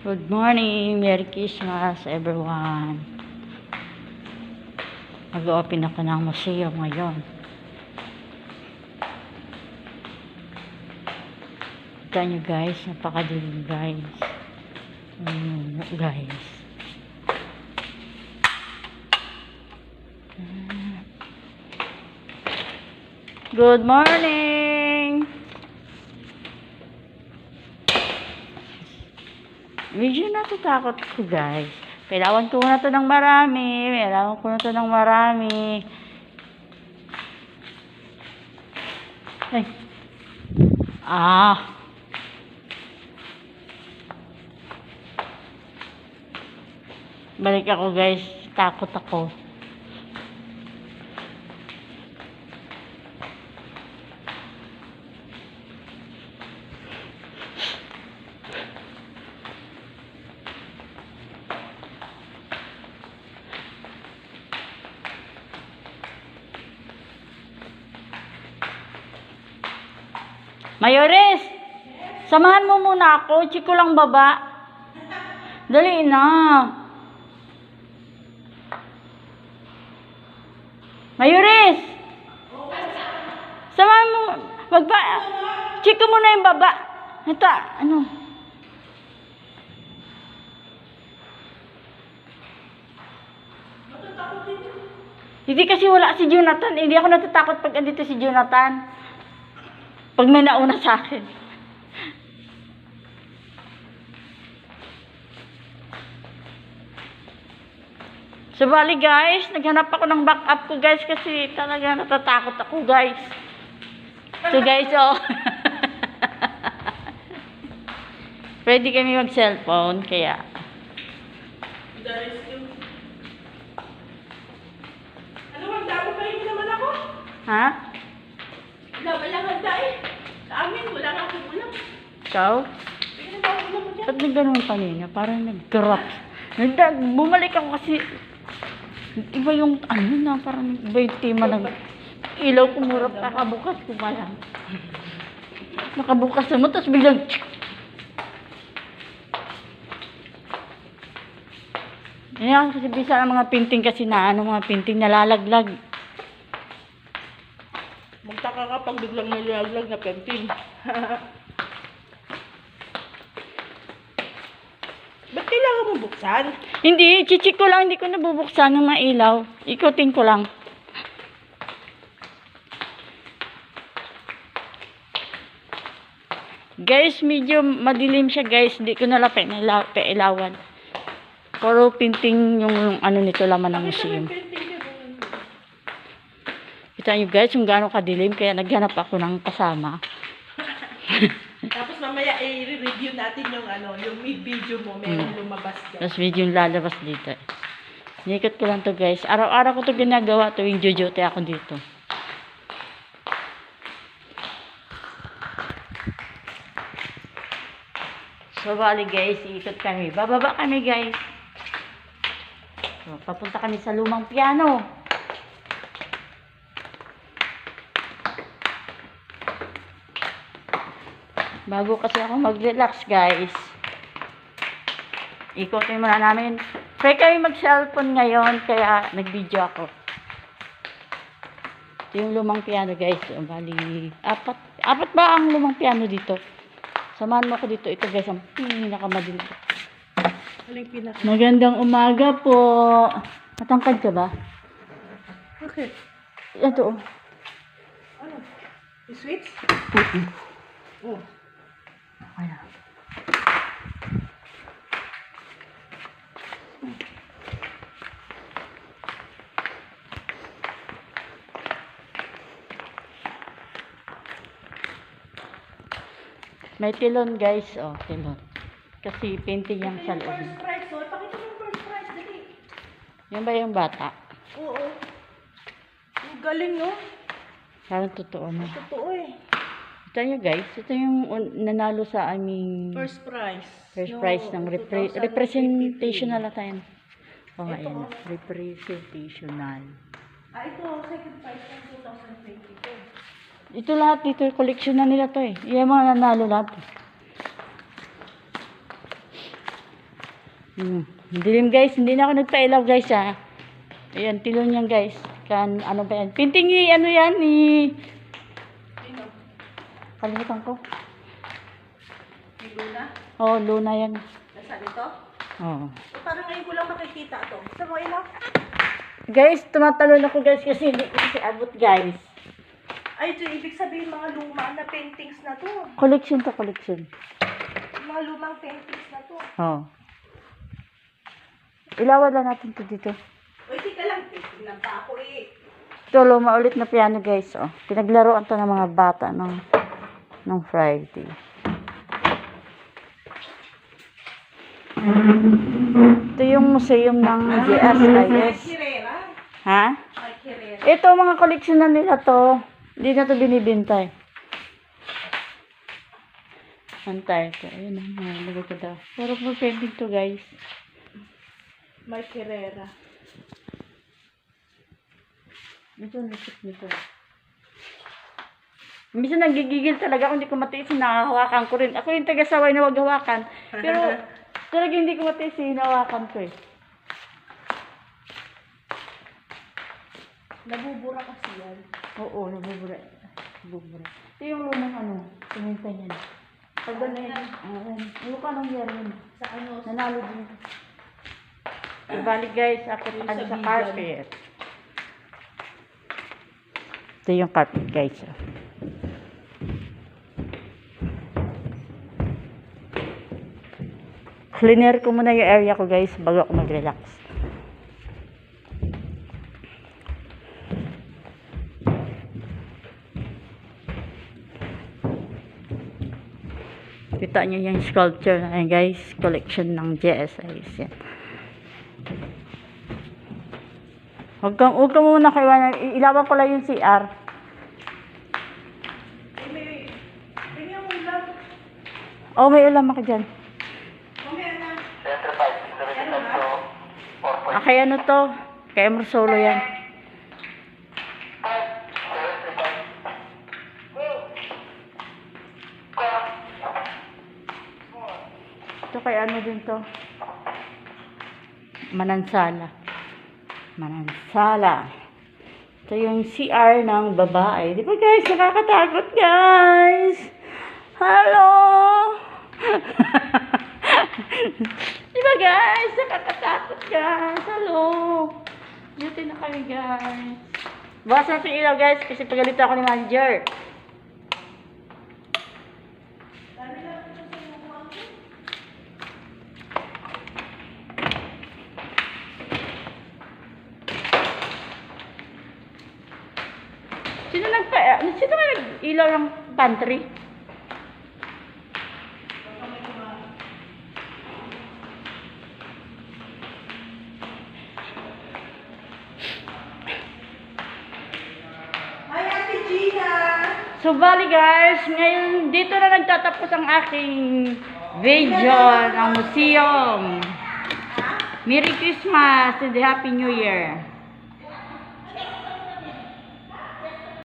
Good morning, Merry Christmas everyone. Mag-open ako ng museum ngayon. Kita nyo guys, napakadilim guys. Guys. Good morning! Medyo natatakot ko guys. Kailangan ko na to ng marami. Kailangan ko na to ng marami. Ay. Balik ako guys. Takot ako. Mayores, samahan mo muna ako. Chiko lang baba. Dali na. Mayores, samahan mo. Chiko muna yung baba. Ito, ano? Hindi kasi wala si Jonathan. Hindi ako natatakot pag andito si Jonathan. Pag may nauna sa akin. So, bali guys, naghanap ako ng backup ko guys kasi talaga natatakot ako guys. So guys, oh. Ready kami mag-cellphone, kaya. Ano, magdamo pa rin naman ako? Ha? Walang handa eh. Sa amin, wala nga akong ulam. Ikaw? Bigyan na ako ulam mo dyan. Ba't nagganong kanina? Parang nag-grap. Bumalik ako kasi iba yung ano na, parang iba yung tema ng ilaw kumurap. Nakabukas ko pa lang. Nakabukas mo, tapos biglang yan kasi bisa ng mga painting kasi na ano, mga painting nalalaglag. Magtaka ka pag biglang may lalaglag na painting. Ba't kailangan mo buksan? Hindi, chichik ko lang, hindi ko nabubuksan ng mailaw. Ikutin ko lang. Guys, medyo madilim siya guys. Hindi ko nala pailawan. Puro painting yung ano nito laman ng museum. Kita nyo guys, yung gano'ng kadilim. Kaya naghanap ako ng kasama. Tapos mamaya i-review natin yung ano, yung video mo, meron lumabas dyan. Tapos video yung lalabas dito. Nikot ko lang to guys. Araw-araw ko to ginagawa. Tuwing jojote ako dito. So bali guys, iikot kami. Bababa kami guys. So, papunta kami sa lumang piano. Bago kasi ako mag-relax guys. Ikotin muna namin. Pwede kami mag-cellphone ngayon, kaya nag-video ako. Ito yung lumang piano guys. Bali, apat ba ang lumang piano dito? Samahan mo ako dito. Ito guys, ang pinakamadali. Magandang umaga po. Matangkad ka ba? Okay. Ito. Ano? Sweets? Oh. Ayan. May tilon guys, oh, tilon. Kasi painting yung sa loob. First prize, oh. Pakita mo yung first prize, dali. Yan ba yung bata? Oo. Ang galing, no? Parang totoo na. Totoo eh. Ito nyo guys, ito yung nanalo sa aming First prize. first prize ng representational time. O nga yan, representational. Ito, second prize ng 2022. Ito lahat dito, collection na nila to eh. Yung mga nanalo lahat. Dilim guys, hindi na ako nagpa-ilaw guys ha. Ayan, tilon yan guys. Ano ba yan? Pinting ni, ano yan, ni... Sino? Kalimutan ko. Ni Luna? Oh, Luna yan. Nasa dito? Oh. Parang ngayon ko lang makikita to. Gusto mo ilaw? Guys, tumatalon ako guys kasi hindi ko kasi abot guys. Ay, ito ibig sabihin mga luma na paintings na to. Collection to collection. Mga lumang paintings na to. Oh. Ilawan lang natin to dito. Uy, tika lang. Tignan pa ako eh. Ito, luma ulit na piano guys. Oh. Pinaglaruan to ng mga bata ng Friday. Ito yung museum ng GSIS. Kirera. Ha? Ay, Kirera. Ito, mga koleksyon na nila to. Hindi na to binibintay. Antay ito. Ayun na, lagay ko daw. Pero po painting to guys. May Kirera. Ito, nasip nito. Minsan nagigigil talaga kung hindi ko matiis, nakahawakan ko rin. Ako yung taga-saway na wag hawakan. Pero talaga hindi ko matiis, hinawakan ko eh. Nabubura kasi yan. Oo, nabubura. Nabubura. Ito yung lumang ano, siminta niyan. Pag na yan, ano ka nang yan? Sa ano? Nanalo din. Ibalik guys, akit Yung ano sa sa vegan. carpet. Ito yung carpet guys. Cleaner ko muna yung area ko guys bago ako mag-relax. Kita nyo yung sculpture na yan guys. Collection ng GSIS yan. Huwag ka muna kayo. Ilawan ko lang yung CR. Ay, may... Tingnan mo lang. Oh, may ulam ako dyan. Mamaya na. Kay ano to? Kay Emro Solo yan. Ito kay ano din to? Manansala. Manansala. Ito yung CR ng babae. Di ba guys? Nakakatakot guys! Hello! Di ba guys? Nakakatakot guys! Hello! Dito na kami guys. Bukas natin ilaw guys kasi pagalitan ako ni manager. Sino nga nag-ilaw ng pantry? Hi, Ate Gina! So, bali guys, ngayon dito na nagtatapos ang aking video ng museum. Merry Christmas and Happy New Year!